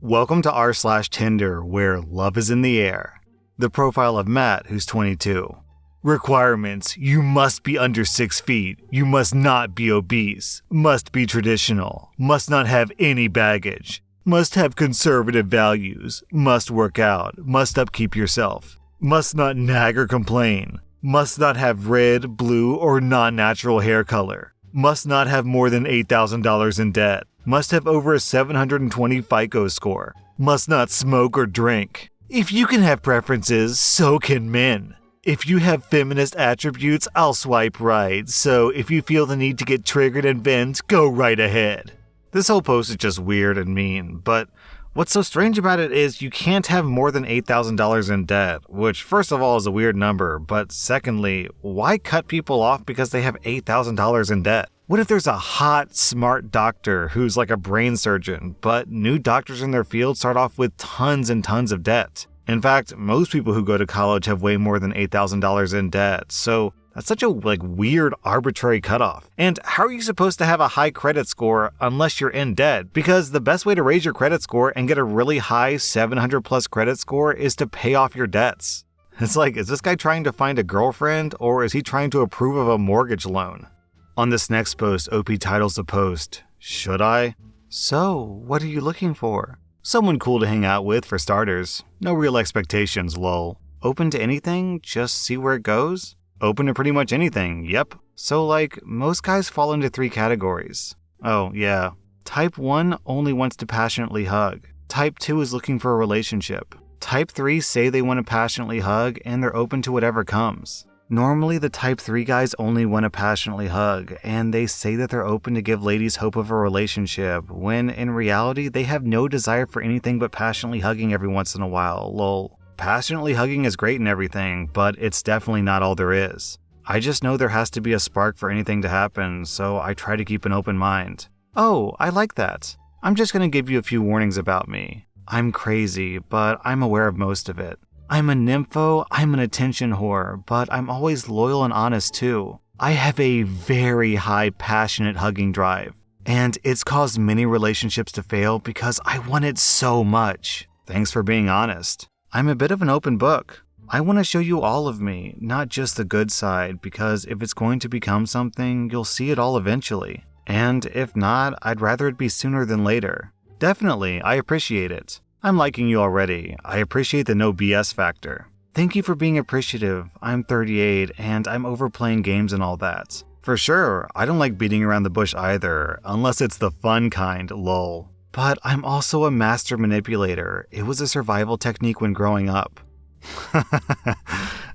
Welcome to r/slash Tinder, where love is in the air. The profile of Matt, who's 22. Requirements: you must be under 6 feet, you must not be obese, must be traditional, must not have any baggage, must have conservative values, must work out, must upkeep yourself, must not nag or complain, must not have red, blue, or non-natural hair color, must not have more than $8,000 in debt, must have over a 720 FICO score, must not smoke or drink. If you can have preferences, so can men. If you have feminist attributes, I'll swipe right, so if you feel the need to get triggered and vent, go right ahead. This whole post is just weird and mean, but what's so strange about it is you can't have more than $8,000 in debt, which first of all is a weird number, but secondly, why cut people off because they have $8,000 in debt? What if there's a hot, smart doctor who's like a brain surgeon, but new doctors in their field start off with tons and tons of debt? In fact, most people who go to college have way more than $8,000 in debt, so that's such a weird, arbitrary cutoff. And how are you supposed to have a high credit score unless you're in debt? Because the best way to raise your credit score and get a really high 700 plus credit score is to pay off your debts. It's like, is this guy trying to find a girlfriend, or is he trying to approve of a mortgage loan? On this next post, OP titles the post, "Should I?" So, what are you looking for? Someone cool to hang out with, for starters. No real expectations, lol. Open to anything? Just see where it goes? Open to pretty much anything, yep. So most guys fall into 3 categories. Oh, yeah. Type 1 only wants to passionately hug. Type 2 is looking for a relationship. Type 3 say they want to passionately hug and they're open to whatever comes. Normally, the Type 3 guys only want to passionately hug, and they say that they're open to give ladies hope of a relationship, when in reality, they have no desire for anything but passionately hugging every once in a while, lol. Passionately hugging is great and everything, but it's definitely not all there is. I just know there has to be a spark for anything to happen, so I try to keep an open mind. Oh, I like that. I'm just gonna give you a few warnings about me. I'm crazy, but I'm aware of most of it. I'm a nympho, I'm an attention whore, but I'm always loyal and honest too. I have a very high passionate hugging drive, and it's caused many relationships to fail because I want it so much. Thanks for being honest. I'm a bit of an open book. I want to show you all of me, not just the good side, because if it's going to become something, you'll see it all eventually. And if not, I'd rather it be sooner than later. Definitely, I appreciate it. I'm liking you already. I appreciate the no BS factor. Thank you for being appreciative. I'm 38 and I'm over playing games and all that. For sure, I don't like beating around the bush either, unless it's the fun kind, lol. But I'm also a master manipulator. It was a survival technique when growing up.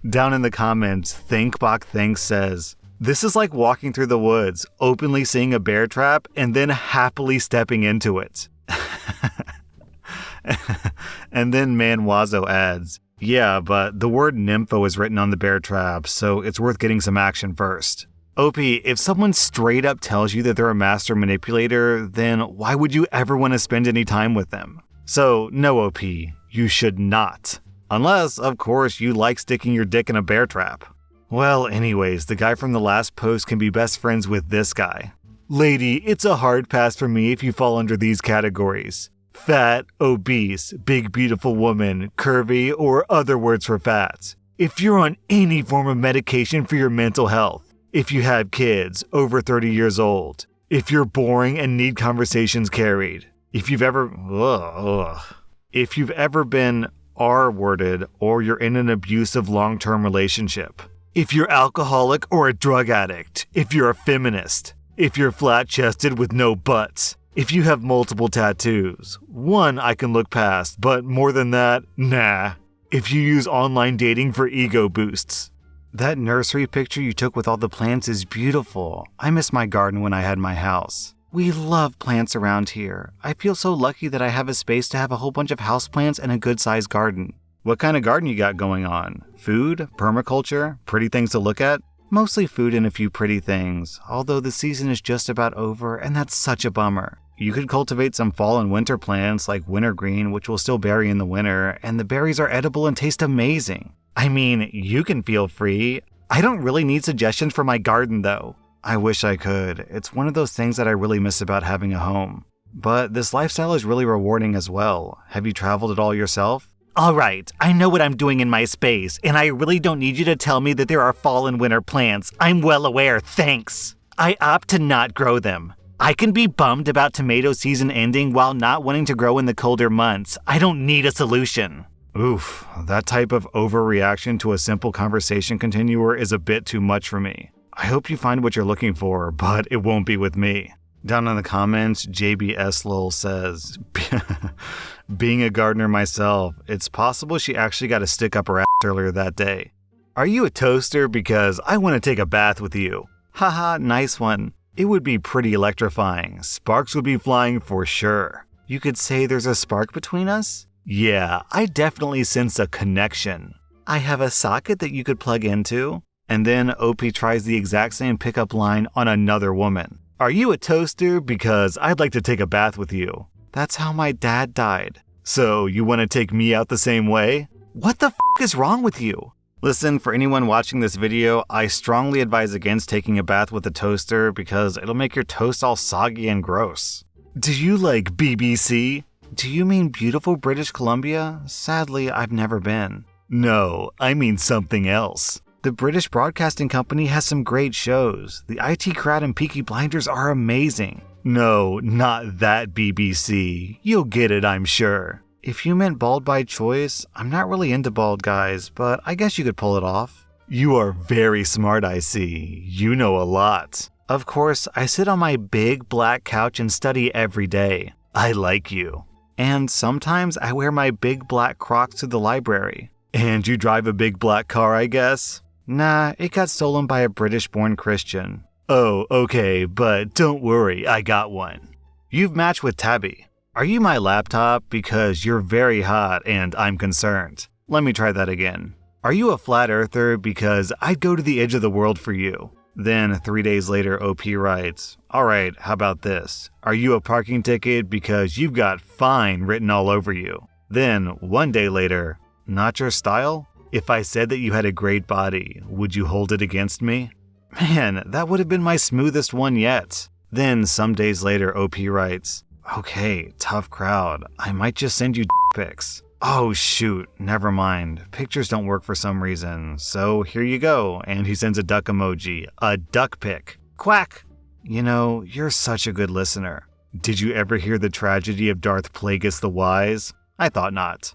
Down in the comments, ThinkBach Thinks says, "This is like walking through the woods, openly seeing a bear trap, and then happily stepping into it." And then Manwazo adds, "Yeah, but the word nympho is written on the bear trap, so it's worth getting some action first." OP, if someone straight up tells you that they're a master manipulator, then why would you ever want to spend any time with them? So, no OP, you should not. Unless, of course, you like sticking your dick in a bear trap. Well, anyways, the guy from the last post can be best friends with this guy. "Lady, it's a hard pass for me if you fall under these categories. Fat, obese, big beautiful woman, curvy, or other words for fat. If you're on any form of medication for your mental health. If you have kids, over 30 years old. If you're boring and need conversations carried. If you've ever been R-worded or you're in an abusive long-term relationship. If you're alcoholic or a drug addict. If you're a feminist. If you're flat-chested with no butts. If you have multiple tattoos. One I can look past, but more than that, nah. If you use online dating for ego boosts." That nursery picture you took with all the plants is beautiful. I miss my garden when I had my house. We love plants around here. I feel so lucky that I have a space to have a whole bunch of houseplants and a good-sized garden. What kind of garden you got going on? Food? Permaculture? Pretty things to look at? Mostly food and a few pretty things, although the season is just about over and that's such a bummer. You could cultivate some fall and winter plants like wintergreen, which will still berry in the winter, and the berries are edible and taste amazing. I mean, you can feel free. I don't really need suggestions for my garden though. I wish I could. It's one of those things that I really miss about having a home. But this lifestyle is really rewarding as well. Have you traveled at all yourself? Alright, I know what I'm doing in my space, and I really don't need you to tell me that there are fall and winter plants. I'm well aware, thanks. I opt to not grow them. I can be bummed about tomato season ending while not wanting to grow in the colder months. I don't need a solution. Oof, that type of overreaction to a simple conversation continuer is a bit too much for me. I hope you find what you're looking for, but it won't be with me. Down in the comments, JBSLol says, being a gardener myself, it's possible she actually got a stick up her ass earlier that day. Are you a toaster? Because I want to take a bath with you. Haha, nice one. It would be pretty electrifying. Sparks would be flying for sure. You could say there's a spark between us? Yeah, I definitely sense a connection. I have a socket that you could plug into. And then OP tries the exact same pickup line on another woman. Are you a toaster? Because I'd like to take a bath with you. That's how my dad died. So you want to take me out the same way? What the f*** is wrong with you? Listen, for anyone watching this video, I strongly advise against taking a bath with a toaster because it'll make your toast all soggy and gross. Do you like BBC? Do you mean beautiful British Columbia? Sadly, I've never been. No, I mean something else. The British Broadcasting Company has some great shows. The IT Crowd and Peaky Blinders are amazing. No, not that BBC. You'll get it, I'm sure. If you meant bald by choice, I'm not really into bald guys, but I guess you could pull it off. You are very smart, I see. You know a lot. Of course, I sit on my big black couch and study every day. I like you. And sometimes I wear my big black Crocs to the library. And you drive a big black car, I guess? Nah, it got stolen by a British-born Christian. Oh, okay, but don't worry, I got one. You've matched with Tabby. Are you my laptop? Because you're very hot and I'm concerned. Let me try that again. Are you a flat earther? Because I'd go to the edge of the world for you. Then 3 days later, OP writes, alright, how about this? Are you a parking ticket? Because you've got fine written all over you. Then 1 day later, not your style? If I said that you had a great body, would you hold it against me? Man, that would have been my smoothest one yet. Then some days later, OP writes, okay, tough crowd. I might just send you pics. Oh shoot, never mind. Pictures don't work for some reason. So here you go. And he sends a duck emoji, a duck pic. Quack! You know, you're such a good listener. Did you ever hear the tragedy of Darth Plagueis the Wise? I thought not.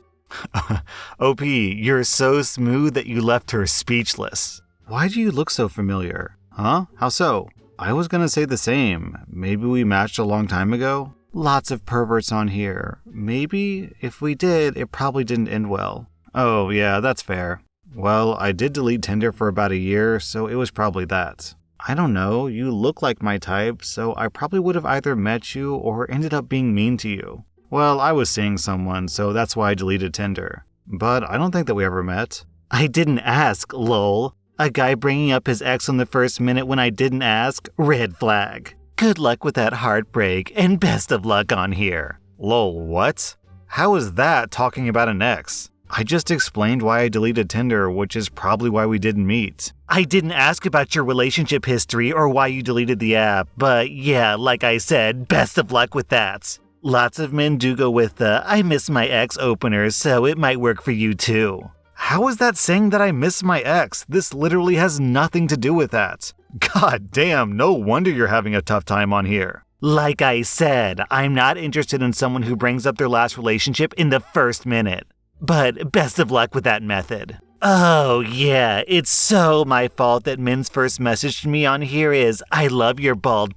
OP, you're so smooth that you left her speechless. Why do you look so familiar? Huh? How so? I was gonna say the same. Maybe we matched a long time ago? Lots of perverts on here. Maybe? If we did, it probably didn't end well. Oh, yeah, that's fair. Well, I did delete Tinder for about a year, so it was probably that. I don't know, you look like my type, so I probably would have either met you or ended up being mean to you. Well, I was seeing someone, so that's why I deleted Tinder. But I don't think that we ever met. I didn't ask, lol. A guy bringing up his ex on the first minute when I didn't ask? Red flag. Good luck with that heartbreak, and best of luck on here. Lol, what? How is that talking about an ex? I just explained why I deleted Tinder, which is probably why we didn't meet. I didn't ask about your relationship history or why you deleted the app, but yeah, like I said, best of luck with that. Lots of men do go with the I miss my ex opener, so it might work for you too. How is that saying that I miss my ex? This literally has nothing to do with that. God damn, no wonder you're having a tough time on here. Like I said, I'm not interested in someone who brings up their last relationship in the first minute. But best of luck with that method. Oh yeah, it's so my fault that men's first message to me on here is I love your bald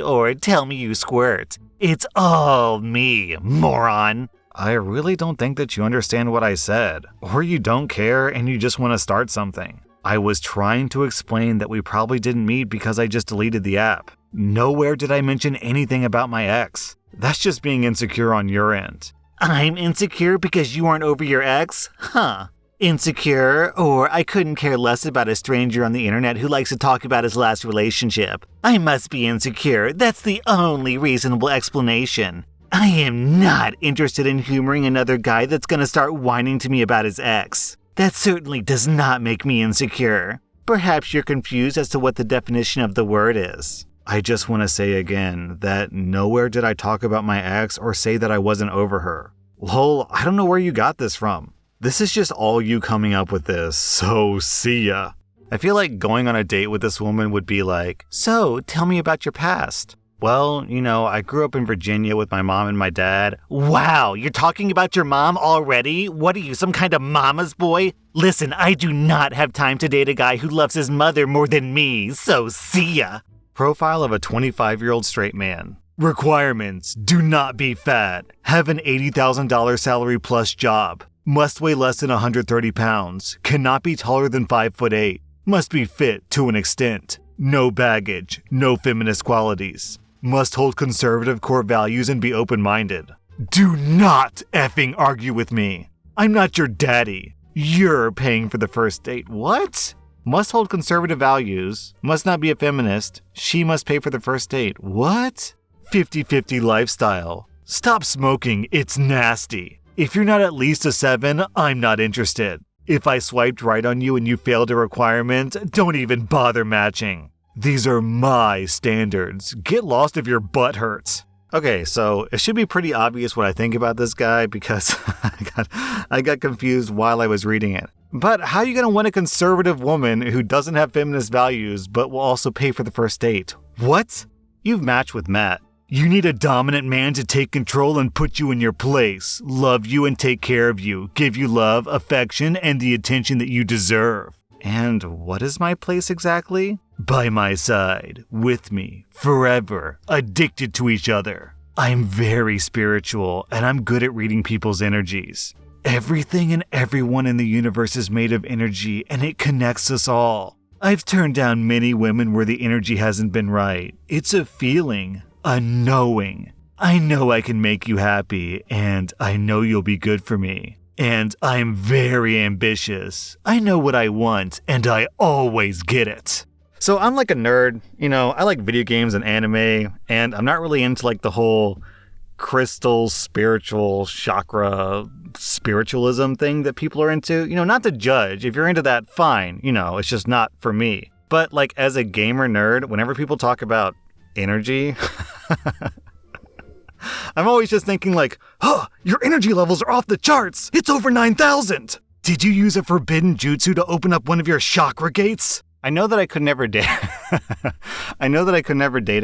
or tell me you squirt. It's all me, moron. I really don't think that you understand what I said. Or you don't care and you just want to start something. I was trying to explain that we probably didn't meet because I just deleted the app. Nowhere did I mention anything about my ex. That's just being insecure on your end. I'm insecure because you aren't over your ex? Huh. Insecure, or I couldn't care less about a stranger on the internet who likes to talk about his last relationship. I must be insecure. That's the only reasonable explanation. I am not interested in humoring another guy that's gonna start whining to me about his ex. That certainly does not make me insecure. Perhaps you're confused as to what the definition of the word is. I just want to say again that nowhere did I talk about my ex or say that I wasn't over her. Lol, I don't know where you got this from. This is just all you coming up with this, so see ya. I feel like going on a date with this woman would be like, so tell me about your past. Well, I grew up in Virginia with my mom and my dad. Wow, you're talking about your mom already? What are you, some kind of mama's boy? Listen, I do not have time to date a guy who loves his mother more than me, so see ya. Profile of a 25-year-old straight man. Requirements: do not be fat. Have an $80,000 salary plus job. Must weigh less than 130 pounds. Cannot be taller than 5'8". Must be fit to an extent. No baggage. No feminist qualities. Must hold conservative core values and be open-minded. Do not effing argue with me. I'm not your daddy. You're paying for the first date. What? Must hold conservative values. Must not be a feminist. She must pay for the first date. What? 50-50 lifestyle. Stop smoking. It's nasty. If you're not at least a 7, I'm not interested. If I swiped right on you and you failed a requirement, don't even bother matching. These are my standards. Get lost if your butt hurts. Okay, so it should be pretty obvious what I think about this guy because I got confused while I was reading it. But how are you going to win a conservative woman who doesn't have feminist values but will also pay for the first date? What? You've matched with Matt. You need a dominant man to take control and put you in your place, love you and take care of you, give you love, affection, and the attention that you deserve. And what is my place exactly? By my side, with me, forever, addicted to each other. I'm very spiritual, and I'm good at reading people's energies. Everything and everyone in the universe is made of energy, and it connects us all. I've turned down many women where the energy hasn't been right. It's a feeling, a knowing. I know I can make you happy, and I know you'll be good for me. And I'm very ambitious. I know what I want, and I always get it. So I'm like a nerd, I like video games and anime, and I'm not really into like the whole crystal, spiritual, chakra, spiritualism thing that people are into. Not to judge. If you're into that, fine. It's just not for me. But like as a gamer nerd, whenever people talk about energy, I'm always just thinking like, your energy levels are off the charts. It's over 9,000. Did you use a forbidden jutsu to open up one of your chakra gates? I know that I could never date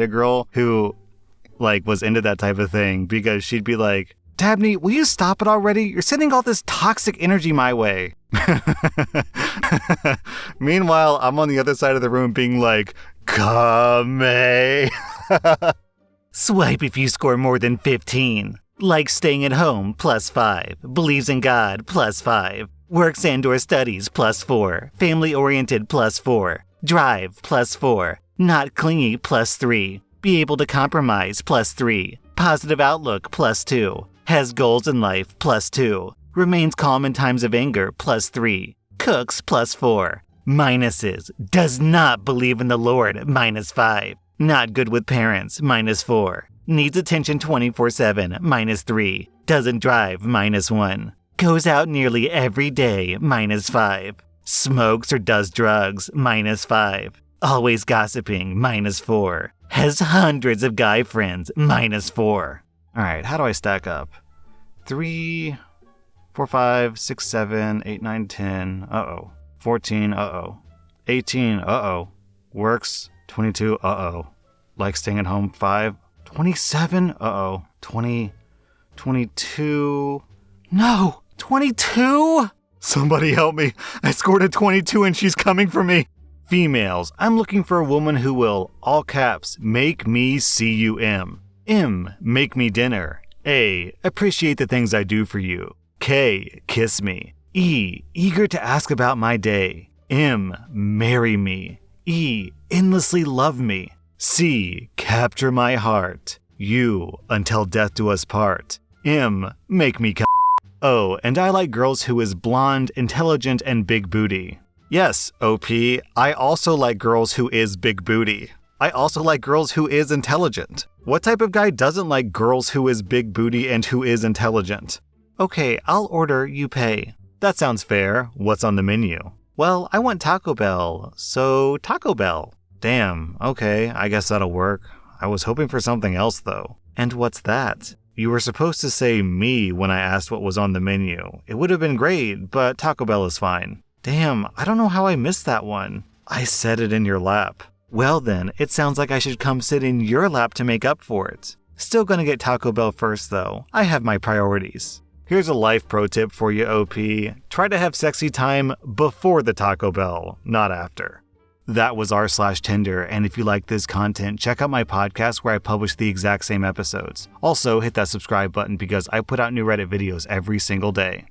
a girl who like was into that type of thing because she'd be like, Dabney, will you stop it already? You're sending all this toxic energy my way. Meanwhile, I'm on the other side of the room being like, Kame. Swipe if you score more than 15. Likes staying at home, +5. Believes in God, +5. Works and/or studies, +4. Family-oriented, +4. Drive, +4. Not clingy, +3. Be able to compromise, +3. Positive outlook, +2. Has goals in life, +2. Remains calm in times of anger, +3. Cooks, +4. Minuses. Does not believe in the Lord, -5. Not good with parents, -4. Needs attention 24/7, -3. Doesn't drive, -1. Goes out nearly every day, -5. Smokes or does drugs, -5. Always gossiping, -4. Has hundreds of guy friends, -4. Alright, how do I stack up? 3, 4, 5, 6, 7, 8, 9, 10, 14, 18, Works, 22, Like staying at home, 5, 27, 20, 22, no, 22? Somebody help me, I scored a 22 and she's coming for me. Females, I'm looking for a woman who will, all caps, make me cum. M, make me dinner. A, appreciate the things I do for you. K, kiss me. E, eager to ask about my day. M, marry me. E, endlessly love me. C, capture my heart. U, until death do us part. M, make me come. O, and I like girls who is blonde, intelligent, and big booty. Yes, OP, I also like girls who is big booty. I also like girls who is intelligent. What type of guy doesn't like girls who is big booty and who is intelligent? Okay, I'll order, you pay. That sounds fair. What's on the menu? Well, I want Taco Bell, so Taco Bell. Damn, okay, I guess that'll work. I was hoping for something else though. And what's that? You were supposed to say me when I asked what was on the menu. It would have been great, but Taco Bell is fine. Damn, I don't know how I missed that one. I said it in your lap. Well then, it sounds like I should come sit in your lap to make up for it. Still gonna get Taco Bell first though. I have my priorities. Here's a life pro tip for you, OP. Try to have sexy time before the Taco Bell, not after. That was r/Tinder, and if you like this content, check out my podcast where I publish the exact same episodes. Also, hit that subscribe button because I put out new Reddit videos every single day.